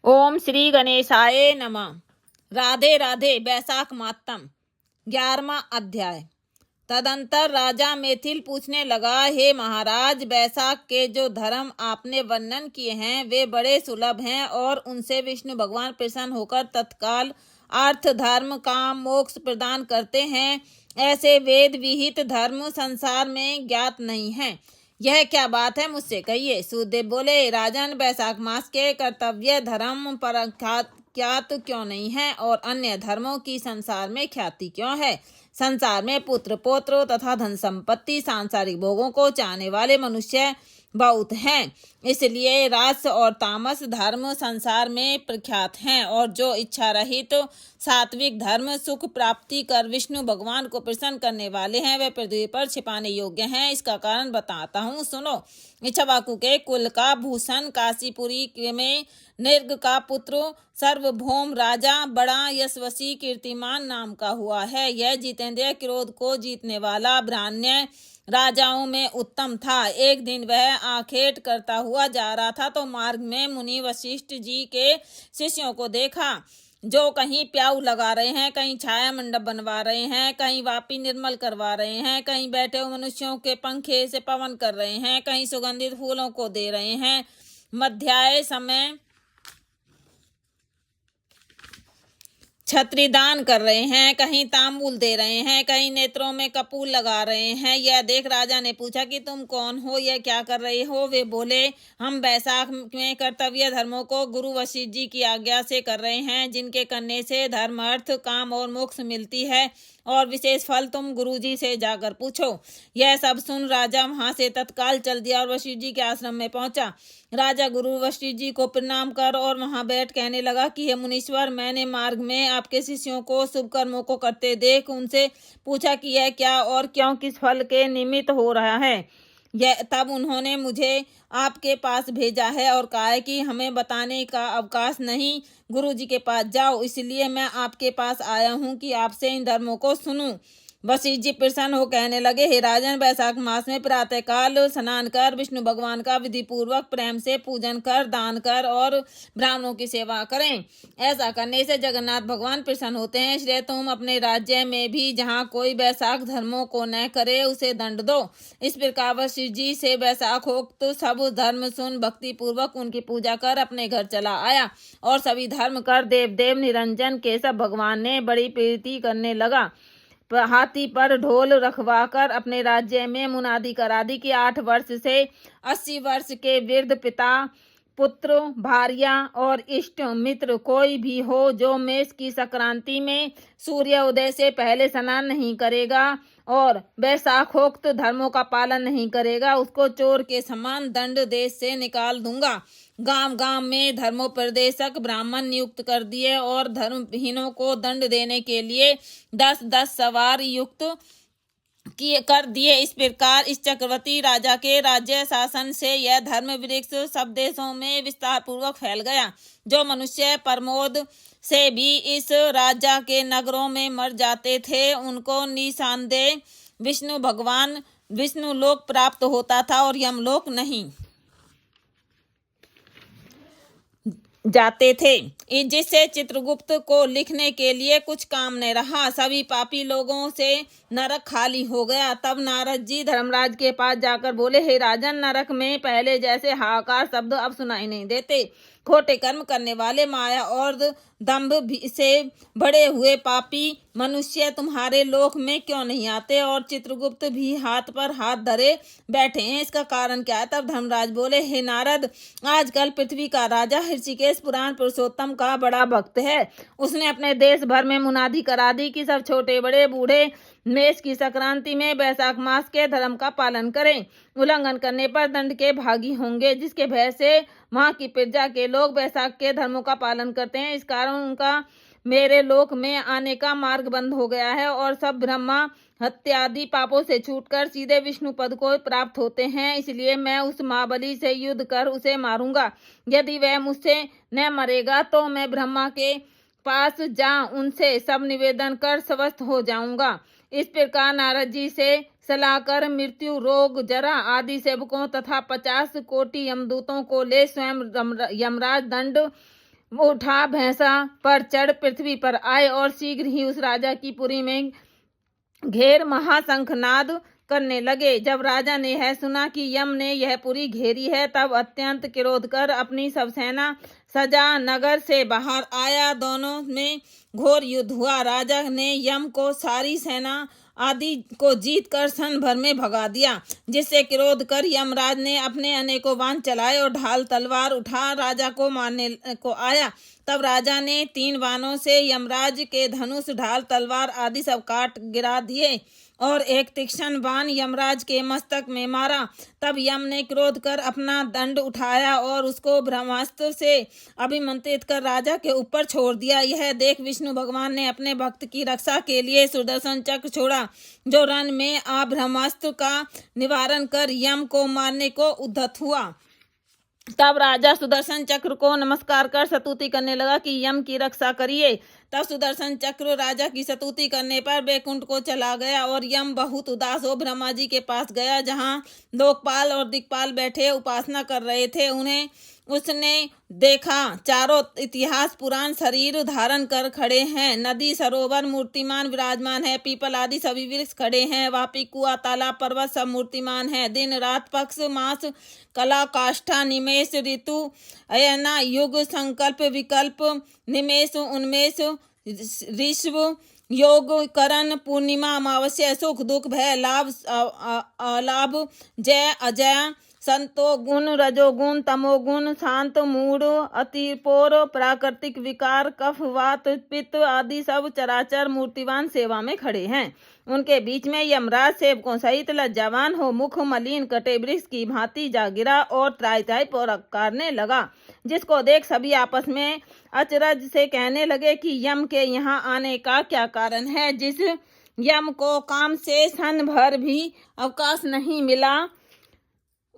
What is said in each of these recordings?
ओम श्री गणेशाय नमः। राधे राधे। बैसाख मातम 11वां अध्याय। तदंतर राजा मैथिल पूछने लगा, हे महाराज, बैसाख के जो धर्म आपने वर्णन किए हैं वे बड़े सुलभ हैं और उनसे विष्णु भगवान प्रसन्न होकर तत्काल अर्थ धर्म काम मोक्ष प्रदान करते हैं। ऐसे वेद विहित धर्म संसार में ज्ञात नहीं हैं। यह क्या बात है, मुझसे कहिए। सूर्यदेव बोले, राजन, बैसाख मास के कर्तव्य धर्म पर ख्यात क्यों नहीं है और अन्य धर्मों की संसार में ख्याति क्यों है? संसार में पुत्र पौत्र तथा धन संपत्ति सांसारिक भोगों को चाहने वाले मनुष्य बहुत हैं, इसलिए राजस और तामस धर्म संसार में प्रख्यात हैं और जो इच्छा रहित तो सात्विक धर्म सुख प्राप्ति कर विष्णु भगवान को प्रसन्न करने वाले हैं वे पृथ्वी पर छिपाने योग्य हैं। इसका कारण बताता हूँ, सुनो। इक्ष्वाकु के कुल का भूषण काशीपुरी में निर्ग का पुत्र सार्वभौम राजा बड़ा यशस्वी कीर्तिमान नाम का हुआ है। यह जितेंद्रिय क्रोध को जीतने वाला ब्राह्मण्य राजाओं में उत्तम था। एक दिन वह आखेट करता हुआ जा रहा था तो मार्ग में मुनि वशिष्ठ जी के शिष्यों को देखा, जो कहीं प्याऊ लगा रहे हैं, कहीं छाया मंडप बनवा रहे हैं, कहीं वापी निर्मल करवा रहे हैं, कहीं बैठे हुए मनुष्यों के पंखे से पवन कर रहे हैं, कहीं सुगंधित फूलों को दे रहे हैं, मध्याह्न समय छत्री दान कर रहे हैं, कहीं तांबूल दे रहे हैं, कहीं नेत्रों में कपूर लगा रहे हैं। यह देख राजा ने पूछा कि तुम कौन हो, यह क्या कर रहे हो? वे बोले, हम बैसाख में कर्तव्य धर्मों को गुरु वशिष्ठ जी की आज्ञा से कर रहे हैं, जिनके करने से धर्म अर्थ काम और मोक्ष मिलती है और विशेष फल तुम गुरुजी से जाकर पूछो। यह सब सुन राजा वहां से तत्काल चल दिया और वशिष्ठ जी के आश्रम में पहुंचा। राजा गुरु वशिष्ठ जी को प्रणाम कर और वहां बैठ कहने लगा कि हे मुनीश्वर, मैंने मार्ग में आपके शिष्यों को शुभ कर्मों को करते देख उनसे पूछा कि यह क्या और क्यों किस फल के निमित्त हो रहा है। यह तब उन्होंने मुझे आपके पास भेजा है और कहा है कि हमें बताने का अवकाश नहीं, गुरु जी के पास जाओ। इसलिए मैं आपके पास आया हूँ कि आपसे इन धर्मों को सुनूं। वशिष्ठ जी प्रसन्न हो कहने लगे, हे राजन, बैसाख मास में प्रातः काल स्नान कर विष्णु भगवान का विधि पूर्वक प्रेम से पूजन कर, दान कर और ब्राह्मणों की सेवा करें। ऐसा करने से जगन्नाथ भगवान प्रसन्न होते हैं। इसलिए तुम अपने राज्य में भी जहाँ कोई बैसाख धर्मों को न करे उसे दंड दो। इस प्रकार वशिष्ठ जी से बैसाखोक्त सब धर्म सुन भक्ति पूर्वक उनकी पूजा कर अपने घर चला आया और सभी धर्म कर देव निरंजन केशव भगवान ने बड़ी प्रीति करने लगा। हाथी पर ढोल रखवाकर अपने राज्य में मुनादी करा दी कि 8 वर्ष से 80 वर्ष के वृद्ध पिता पुत्र भार्या और इष्ट मित्र कोई भी हो जो मेष की संक्रांति में सूर्य उदय से पहले स्नान नहीं करेगा और बैसाखोक्त धर्मों का पालन नहीं करेगा, उसको चोर के समान दंड देश से निकाल दूंगा। गांव गांव में धर्मोपदेशक ब्राह्मण नियुक्त कर दिए और धर्महीनों को दंड देने के लिए 10-10 सवार युक्त कर दिए। इस प्रकार इस चक्रवर्ती राजा के राज्य शासन से यह धर्म वृक्ष सब देशों में विस्तार पूर्वक फैल गया। जो मनुष्य प्रमोद से भी इस राजा के नगरों में मर जाते थे उनको निसंदेह विष्णु लोक प्राप्त होता था और यमलोक नहीं जाते थे, जिससे चित्रगुप्त को लिखने के लिए कुछ काम न रहा। सभी पापी लोगों से नरक खाली हो गया। तब नारद जी धर्मराज के पास जाकर बोले, हे राजन, नरक में पहले जैसे हाहाकार शब्द अब सुनाई नहीं देते। खोटे कर्म करने वाले माया और दंभ से बड़े हुए पापी मनुष्य तुम्हारे लोक में क्यों नहीं आते और चित्रगुप्त भी हाथ पर हाथ धरे बैठे हैं, इसका कारण क्या है? तब धर्मराज बोले, हे नारद, आजकल पृथ्वी का राजा ऋषिकेश पुराण पुरुषोत्तम का बड़ा भक्त है। उसने अपने देश भर में मुनादी करा दी कि सब छोटे बड़े बूढ़े मेष की संक्रांति में बैसाख मास के धर्म का पालन करें। उल्लंघन करने पर दंड के भागी होंगे, जिसके भय से वहां की प्रजा के लोग बैसाख के धर्मों का पालन करते हैं। इस कारण उनका मेरे लोक में आने का मार्ग बंद हो गया है और सब ब्रह्मा हत्यादि पापों से छूटकर सीधे विष्णु पद को प्राप्त होते हैं। इसलिए मैं उस महाबली से युद्ध कर उसे मारूंगा। यदि वह मुझसे न मरेगा तो मैं ब्रह्मा के पास जा उनसे सब निवेदन कर स्वस्थ हो जाऊंगा। इस प्रकार नारद जी से सलाह कर मृत्यु रोग जरा आदि सेवकों तथा 50 कोटि यमदूतों को ले स्वयं यमराज दंड वो उठा भैंसा पर चढ़ पृथ्वी पर आए और शीघ्र ही उस राजा की पुरी में घेर महाशंखनाद करने लगे। जब राजा ने यह सुना कि यम ने यह पुरी घेरी है, तब अत्यंत क्रोध कर अपनी सब सेना सजा नगर से बाहर आया। दोनों में घोर युद्ध हुआ। राजा ने यम को सारी सेना आदि को जीत कर क्षण भर में भगा दिया, जिससे क्रोध कर यमराज ने अपने अनेकों बाण चलाए और ढाल तलवार उठा राजा को मारने को आया। तब राजा ने 3 बाणों से यमराज के धनुष ढाल तलवार आदि सब काट गिरा दिए और एक तीक्ष्ण बाण यमराज के मस्तक में मारा। तब यम ने क्रोध कर अपना दंड उठाया और उसको ब्रह्मास्त्र से अभिमंत्रित कर राजा के ऊपर छोड़ दिया। यह देख विष्णु भगवान ने अपने भक्त की रक्षा के लिए सुदर्शन चक्र छोड़ा, जो रण में आ ब्रह्मास्त्र का निवारण कर यम को मारने को उद्यत हुआ। तब राजा सुदर्शन चक्र को नमस्कार कर स्तुति करने लगा कि यम की रक्षा करिए। तब सुदर्शन चक्र राजा की स्तुति करने पर बैकुंठ को चला गया और यम बहुत उदास हो ब्रह्मा जी के पास गया, जहाँ लोकपाल और दिक्पाल बैठे उपासना कर रहे थे। उन्हें उसने देखा चारों इतिहास पुराण शरीर धारण कर खड़े हैं। नदी सरोवर मूर्तिमान विराजमान है, पीपल आदि सभी वृक्ष खड़े हैं। वहाँ कुआ तालाब पर्वत सब मूर्तिमान है। दिन रात पक्ष मास कला काष्ठा निमेष ऋतु अयना युग संकल्प विकल्प निमेष उन्मेष ऋषभ योग करण पूर्णिमा अमावस्या सुख दुख भय लाभ अलाभ जय अजय संतो गुण रजोगुण तमोगुण शांत मूड अतिपोर प्राकृतिक विकार कफ वात पित्त आदि सब चराचर मूर्तिवान सेवा में खड़े हैं। उनके बीच में यमराज सेवकों सहित लज्जावान हो मुख मलिन कटे वृक्ष की भांति जा गिरा और त्राई त्राई पुकारने लगा, जिसको देख सभी आपस में अचरज से कहने लगे कि यम के यहाँ आने का क्या कारण है। जिस यम को काम से क्षण भर भी अवकाश नहीं मिला,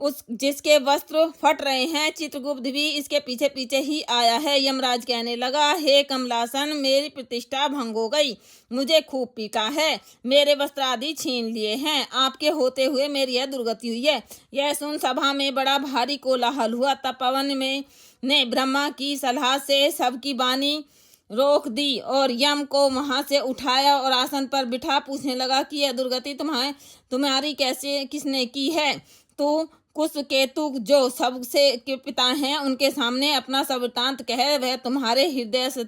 उस जिसके वस्त्र फट रहे हैं, चित्रगुप्त भी इसके पीछे पीछे ही आया है। यमराज कहने लगा, हे कमलासन, मेरी प्रतिष्ठा भंग हो गई, मुझे खूब पीटा है, मेरे वस्त्र आदि छीन लिए हैं, आपके होते हुए मेरी यह दुर्गति हुई है। यह सुन सभा में बड़ा भारी कोलाहल हुआ। तब पवन में ने ब्रह्मा की सलाह से सबकी वाणी रोक दी और यम को वहां से उठाया और आसन पर बिठा पूछने लगा कि यह दुर्गति तुम्हारी कैसे किसने की है। तो कुश केतु जो सबसे के पिता हैं, उनके सामने अपना सब वृत्तांत कह वह तुम्हारे हृदय से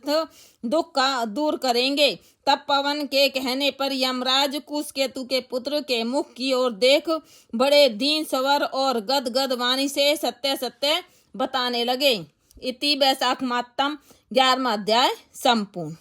दुख का दूर करेंगे। तब पवन के कहने पर यमराज कुश केतु के पुत्र के मुख की ओर देख बड़े दीन स्वर और गदगद वाणी से सत्य सत्य बताने लगे। इति वैशाख मातम 11वां अध्याय संपूर्ण।